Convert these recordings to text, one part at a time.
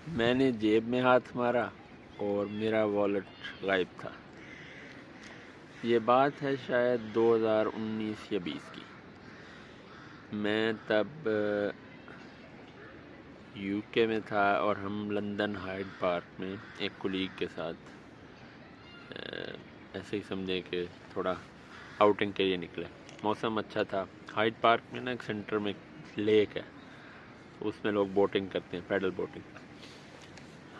میں نے جیب میں ہاتھ مارا اور میرا والیٹ غائب تھا۔ یہ بات ہے شاید 2019 یا 20 کی۔ میں تب یو کے میں تھا اور ہم لندن ہائیڈ پارک میں ایک کولیگ کے ساتھ ایسے ہی سمجھے کہ تھوڑا آؤٹنگ کے لیے نکلے۔ موسم اچھا تھا۔ ہائیڈ پارک میں نا ایک سینٹر میں لیک ہے، اس میں لوگ بوٹنگ کرتے ہیں، پیڈل بوٹنگ۔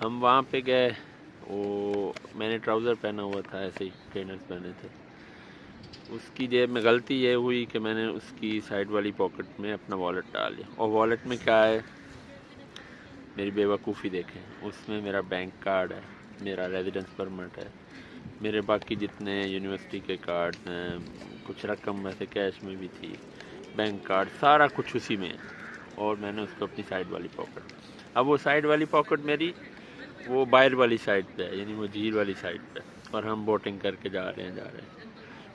ہم وہاں پہ گئے، وہ میں نے ٹراؤزر پہنا ہوا تھا، ایسے ہی ٹرینرز پہنے تھے۔ اس کی جیب میں غلطی یہ ہوئی کہ میں نے اس کی سائڈ والی پاکٹ میں اپنا والیٹ ڈال دیا، اور والیٹ میں کیا ہے، میری بے وقوفی دیکھیں، اس میں میرا بینک کارڈ ہے، میرا ریزیڈنس پرمٹ ہے، میرے باقی جتنے یونیورسٹی کے کارڈ ہیں، کچھ رقم ویسے کیش میں بھی تھی، بینک کارڈ، سارا کچھ اسی میں ہے، اور میں نے اس کو اپنی سائڈ والی پاکٹ۔ اب وہ سائڈ والی پاکٹ میری وہ باہر والی سائڈ پہ ہے، یعنی وہ جھیل والی سائڈ پہ، اور ہم بوٹنگ کر کے جا رہے ہیں۔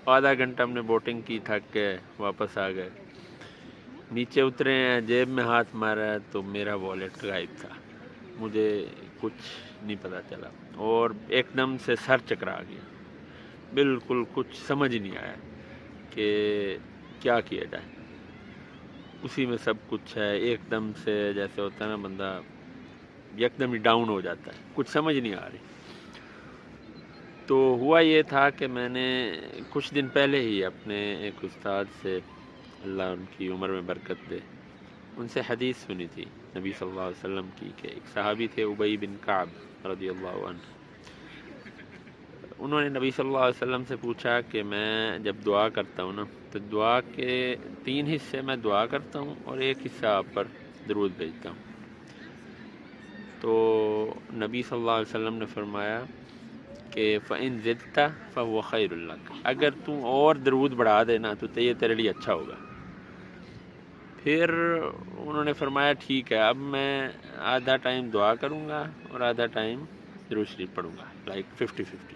آدھا گھنٹہ ہم نے بوٹنگ کی، تھک کے واپس آ گئے، نیچے اترے ہیں، جیب میں ہاتھ مارا ہے تو میرا والیٹ غائب تھا۔ مجھے کچھ نہیں پتہ چلا، اور ایک دم سے سر چکرا گیا، بالکل کچھ سمجھ نہیں آیا کہ کیا کیا جائے۔ اسی میں سب کچھ ہے، ایک دم سے جیسے ہوتا ہے نا بندہ یک دم ہی ڈاؤن ہو جاتا ہے، کچھ سمجھ نہیں آ رہی۔ تو ہوا یہ تھا کہ میں نے کچھ دن پہلے ہی اپنے ایک استاد سے، اللہ ان کی عمر میں برکت دے، ان سے حدیث سنی تھی نبی صلی اللہ علیہ وسلم کی، کہ ایک صحابی تھے ابی بن کعب رضی اللہ عنہ۔ انہوں نے نبی صلی اللہ علیہ وسلم سے پوچھا کہ میں جب دعا کرتا ہوں نا، تو دعا کے 3 حصے میں دعا کرتا ہوں اور ایک حصہ آپ پر درود بھیجتا ہوں۔ تو نبی صلی اللہ علیہ وسلم نے فرمایا کہ فَإِن زِدْتَ فَهُوَ خَيْرٌ لَكَ، اگر تم اور درود بڑھا دینا تو یہ تیرے لیے اچھا ہوگا۔ پھر انہوں نے فرمایا ٹھیک ہے، اب میں آدھا ٹائم دعا کروں گا اور آدھا ٹائم درود شریف پڑھوں گا، لائک 50-50۔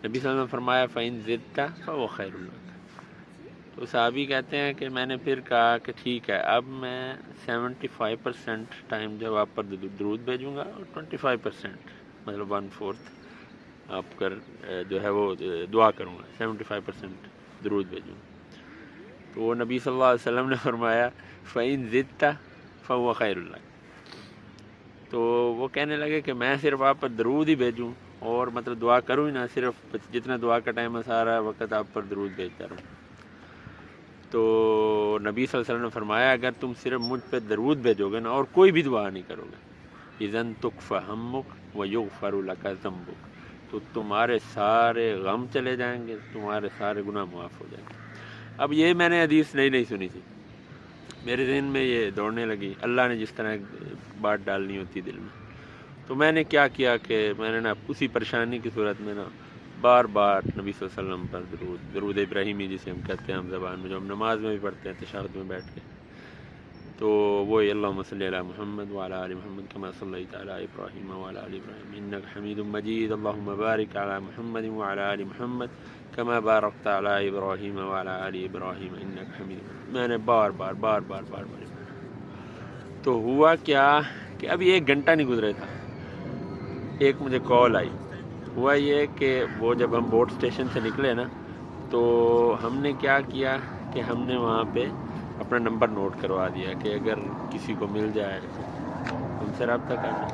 نبی صلی اللہ علیہ وسلم نے فرمایا فَإِن زِدْتَ فَهُوَ خَيْرٌ لَكَ۔ تو صحابی کہتے ہیں کہ میں نے پھر کہا کہ ٹھیک ہے، اب میں 75% ٹائم جب آپ پر درود بھیجوں گا، اور 25% مطلب 1/4 آپ کر جو ہے وہ دعا کروں گا، 75% درود بھیجوں گا۔ تو وہ نبی صلی اللہ علیہ وسلم نے فرمایا فَإِن زِدْتَ فَهُوَ خَيْرٌ لَكَ۔ تو وہ کہنے لگے کہ میں صرف آپ پر درود ہی بھیجوں، اور مطلب دعا کروں ہی نہ، صرف جتنا دعا کا ٹائم ہے سارا وقت آپ پر درود بھیجتا رہوں۔ تو نبی صلی اللہ علیہ وسلم نے فرمایا اگر تم صرف مجھ پہ درود بھیجو گے نا اور کوئی بھی دعا نہیں کرو گے، اذن تکفی ہمک ویغفر لک ذنبک، تو تمہارے سارے غم چلے جائیں گے، تمہارے سارے گناہ معاف ہو جائیں گے۔ اب یہ میں نے حدیث نہیں سنی تھی، میرے ذہن میں یہ دوڑنے لگی، اللہ نے جس طرح بات ڈالنی ہوتی دل میں۔ تو میں نے کیا کیا کہ میں نے نا اسی پریشانی کی صورت میں نا بار بار نبی صلی اللہ علیہ وسلم پر درود ابراہیمی جسے ہم کہتے ہیں ہم زبان میں، جو ہم نماز میں بھی پڑھتے ہیں تشہد میں بیٹھ کے، تو وہ اللہم صلی علی محمد وعلی آل محمد کما صلیت علی ابراہیم وعلی آل ابراہیم انک حمید مجید، اللہم بارک علی محمد وعلی آل محمد کما بارکت علی ابراہیم وعلی آل ابراہیم انک حمید مجید۔ میں نے بار بار تو ہوا کیا کہ ابھی 1 گھنٹہ نہیں گزرے تھا، ایک مجھے کال آئی۔ ہوا یہ کہ وہ جب ہم بوٹ اسٹیشن سے نکلے نا، تو ہم نے کیا کیا کہ ہم نے وہاں پہ اپنا نمبر نوٹ کروا دیا کہ اگر کسی کو مل جائے ہم سے رابطہ کرنا۔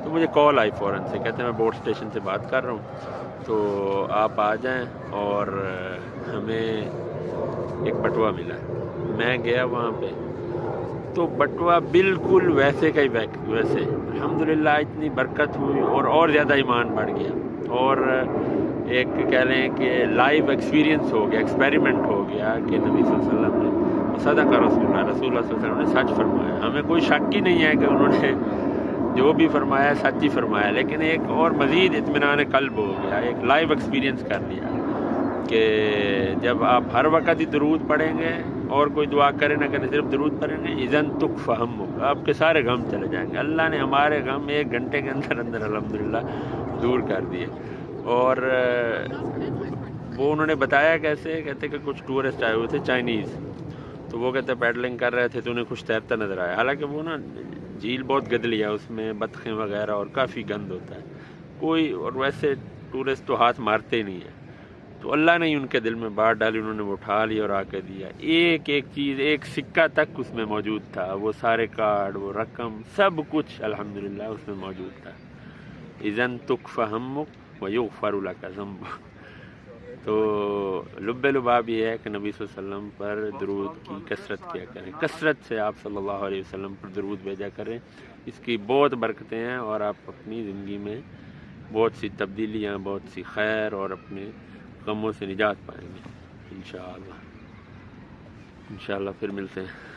تو مجھے کال آئی فوراً سے، کہتے ہیں میں بوٹ اسٹیشن سے بات کر رہا ہوں، تو آپ آ جائیں، اور ہمیں ایک بٹوا ملا ہے۔ میں گیا وہاں پہ، تو بٹوا بالکل ویسے کا ہی ویسے، الحمدللہ اتنی برکت ہوئی اور زیادہ ایمان بڑھ گیا، اور ایک کہہ لیں کہ لائیو ایکسپیرینس ہو گیا، ایکسپیریمنٹ ہو گیا کہ نبی صلی اللہ علیہ وسلم نے صدق رسول اللہ صلی اللہ علیہ وسلم نے سچ فرمایا۔ ہمیں کوئی شک ہی نہیں ہے کہ انہوں نے جو بھی فرمایا سچ ہی فرمایا، لیکن ایک اور مزید اطمینان قلب ہو گیا، ایک لائیو ایکسپیرینس کر لیا کہ جب آپ ہر وقت ہی درود پڑھیں گے اور کوئی دعا کرے نہ کرے، صرف درود پڑھیں گے، اذن تکفی ہمک، آپ کے سارے غم چلے جائیں گے۔ اللہ نے ہمارے غم 1 گھنٹے کے اندر الحمدللہ دور کر دیے۔ اور وہ انہوں نے بتایا کیسے، کہتے کہ کچھ ٹورسٹ آئے ہوئے تھے چائنیز، تو وہ کہتے پیڈلنگ کر رہے تھے تو انہیں کچھ تیرتا نظر آیا، حالانکہ وہ نا جھیل بہت گدلی ہے، اس میں بطخیں وغیرہ اور کافی گند ہوتا ہے کوئی، اور ویسے ٹورسٹ تو ہاتھ مارتے نہیں ہیں، تو اللہ نے ہی ان کے دل میں بات ڈالی، انہوں نے وہ اٹھا لیا اور آ کے دیا، ایک ایک چیز، ایک سکہ تک اس میں موجود تھا، وہ سارے کارڈ، وہ رقم، سب کچھ الحمدللہ اس میں موجود تھا۔ اذن تکفی ہمک ویغفر لک ذنبک۔ تو لب لباب یہ ہے کہ نبی صلی اللہ علیہ وسلم پر درود کی کثرت کیا کریں، کثرت سے آپ صلی اللہ علیہ وسلم پر درود بھیجا کریں، اس کی بہت برکتیں ہیں، اور آپ اپنی زندگی میں بہت سی تبدیلیاں، بہت سی خیر اور اپنے غموں سے نجات پائیں گے انشاءاللہ۔ انشاءاللہ پھر ملتے ہیں۔